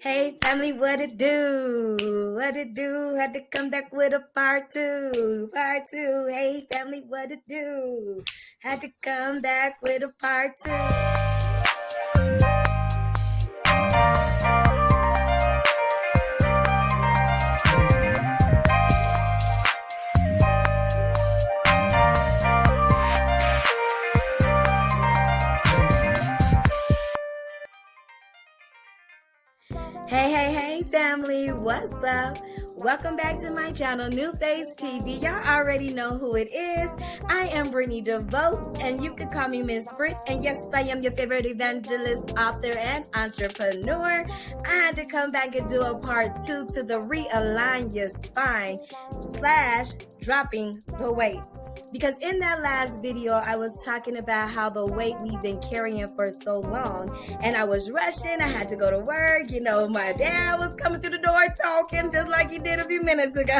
Hey family, what it do? What it do? Had to come back with a part two. Part two. Hey family, what it do? Had to come back with a part two. Hey family, what's up? Welcome back to my channel, New Face TV. Y'all already know who it is. I am Brittany DeVos, and you can call me Miss Brit. And yes, I am your favorite evangelist, author, and entrepreneur. I had to come back and do a part two to the Realign Your Spine / dropping the weight. Because in that last video, I was talking about how the weight we've been carrying for so long, and I was rushing. I had to go to work. You know, my dad was coming through the door talking just like he did a few minutes ago.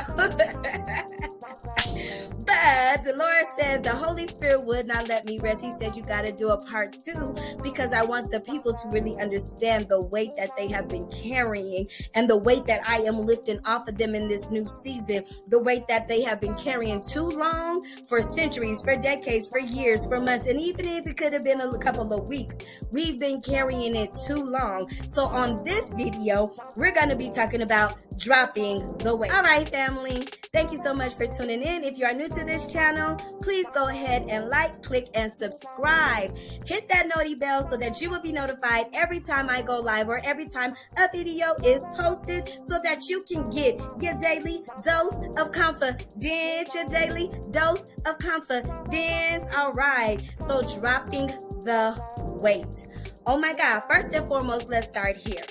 But the Lord said the Holy Spirit would not let me rest. He said, you got to do a part two because I want the people to really understand the weight that they have been carrying and the weight that I am lifting off of them in this new season, the weight that they have been carrying too long, for centuries, for decades, for years, for months, and even if it could have been a couple of weeks, we've been carrying it too long. So on this video, we're going to be talking about dropping the weight. All right, family. Thank you so much for tuning in. If you are new to this channel, please go ahead and like, click, and subscribe. Hit that noti bell so that you will be notified every time I go live or every time a video is posted so that you can get your daily dose of confidence, your daily dose of confidence. All right. So dropping the weight. Oh my God. First and foremost, let's start here.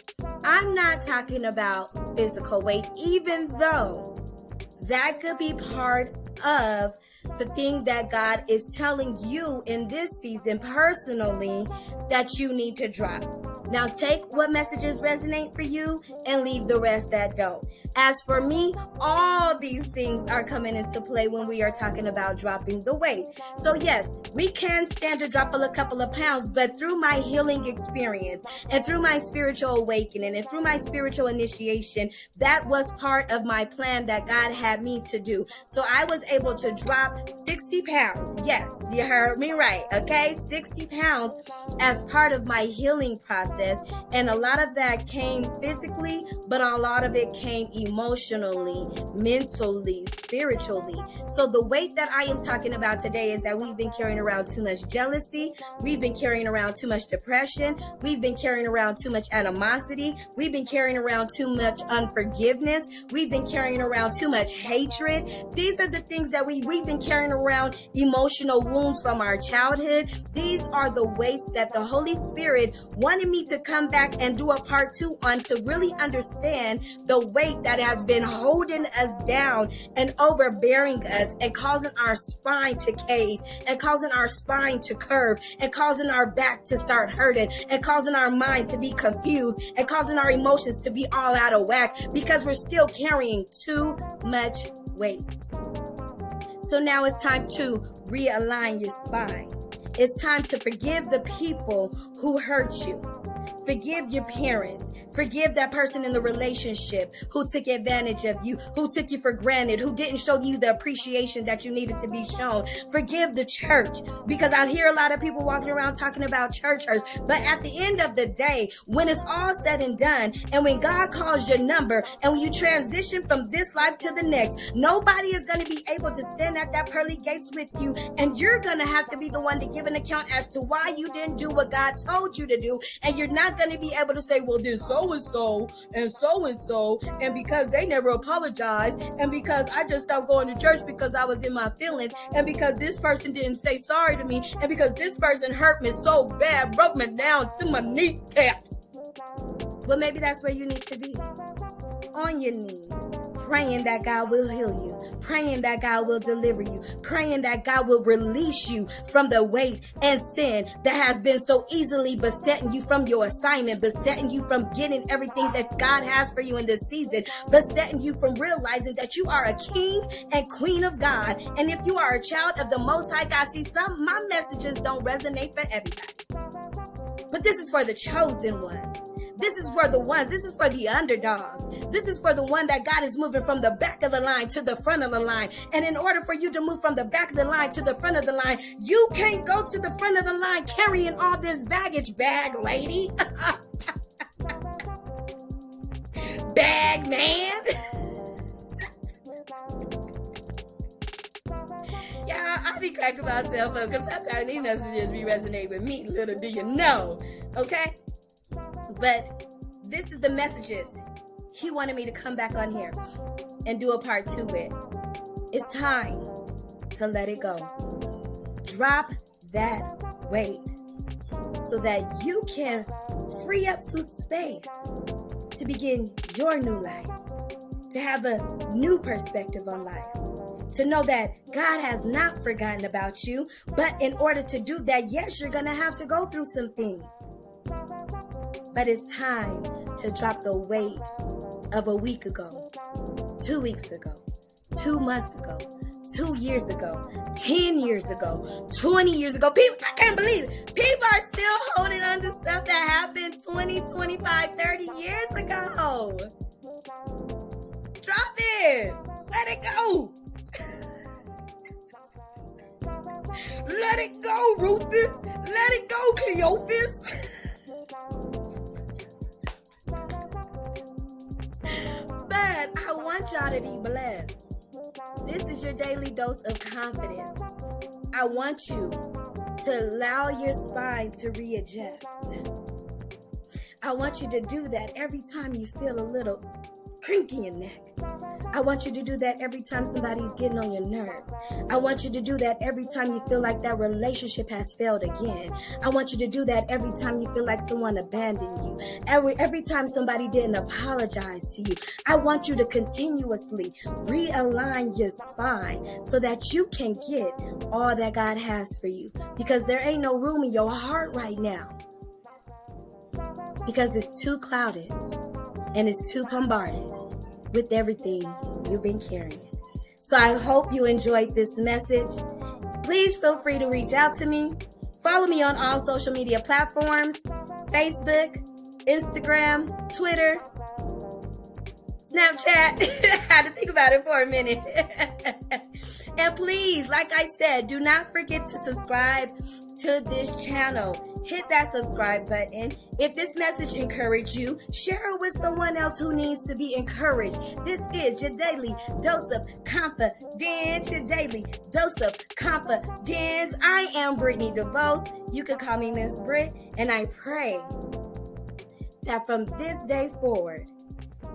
I'm not talking about physical weight, even though that could be part of the thing that God is telling you in this season personally that you need to drop. Now take what messages resonate for you and leave the rest that don't. As for me, all these things are coming into play when we are talking about dropping the weight. So yes, we can stand to drop a couple of pounds, but through my healing experience and through my spiritual awakening and through my spiritual initiation, that was part of my plan that God had me to do. So I was able to drop 60 pounds. Yes, you heard me right. Okay, 60 pounds as part of my healing process. And a lot of that came physically, but a lot of it came emotionally, mentally, spiritually. So the weight that I am talking about today is that we've been carrying around too much jealousy. We've been carrying around too much depression. We've been carrying around too much animosity. We've been carrying around too much unforgiveness. We've been carrying around too much hatred. These are the things that we've been carrying around, emotional wounds from our childhood. These are the weights that the Holy Spirit wanted me to come back and do a part two on to really understand the weight that has been holding us down and overbearing us and causing our spine to cave and causing our spine to curve and causing our back to start hurting and causing our mind to be confused and causing our emotions to be all out of whack because we're still carrying too much weight. So now it's time to realign your spine. It's time to forgive the people who hurt you. Forgive your parents. Forgive that person in the relationship who took advantage of you, who took you for granted, who didn't show you the appreciation that you needed to be shown. Forgive the church, because I hear a lot of people walking around talking about church hurt. But at the end of the day, when it's all said and done, and when God calls your number, and when you transition from this life to the next, nobody is going to be able to stand at that pearly gates with you, and you're going to have to be the one to give an account as to why you didn't do what God told you to do, and you're not going to be able to say, well, then so-and-so, and because they never apologized, and because I just stopped going to church because I was in my feelings, and because this person didn't say sorry to me, and because this person hurt me so bad, broke me down to my kneecaps. Well, maybe that's where you need to be. On your knees, praying that God will heal you, praying that God will deliver you, praying that God will release you from the weight and sin that has been so easily besetting you from your assignment, besetting you from getting everything that God has for you in this season, besetting you from realizing that you are a king and queen of God. And if you are a child of the Most High God, see, some my messages don't resonate for everybody, but this is for the chosen ones. This is for the ones. This is for the underdogs. This is for the one that God is moving from the back of the line to the front of the line. And in order for you to move from the back of the line to the front of the line, you can't go to the front of the line carrying all this baggage, bag lady. Bag man. Yeah, I be cracking myself up because sometimes these messages be resonating with me. Little do you know. Okay? But this is the messages he wanted me to come back on here and do a part 2 with. It's time to let it go. Drop that weight so that you can free up some space to begin your new life, to have a new perspective on life, to know that God has not forgotten about you. But in order to do that, yes, you're going to have to go through some things. But it's time to drop the weight of a week ago, 2 weeks ago, 2 months ago, 2 years ago, 10 years ago, 20 years ago. People, I can't believe it. People are still holding on to stuff that happened 20, 25, 30 years ago. Drop it. Let it go. Let it go, Rufus. Let it go, Cleophas. But I want y'all to be blessed. This is your daily dose of confidence. I want you to allow your spine to readjust. I want you to do that every time you feel a little crinkle in your neck. I want you to do that every time somebody's getting on your nerves. I want you to do that every time you feel like that relationship has failed again. I want you to do that every time you feel like someone abandoned you. Every time somebody didn't apologize to you. I want you to continuously realign your spine so that you can get all that God has for you. Because there ain't no room in your heart right now. Because it's too clouded and it's too bombarded with everything you've been carrying. So I hope you enjoyed this message. Please feel free to reach out to me. Follow me on all social media platforms: Facebook, Instagram, Twitter, Snapchat. I had to think about it for a minute. And please, like I said, do not forget to subscribe to this channel. Hit that subscribe button. If this message encouraged you, share it with someone else who needs to be encouraged. This is your daily dose of confidence. Your daily dose of confidence. I am Brittany DeVos. You can call me Miss Britt. And I pray that from this day forward,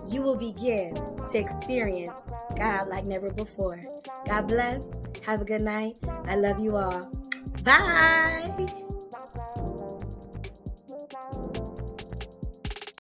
you will begin to experience God like never before. God bless. Have a good night. I love you all. Bye.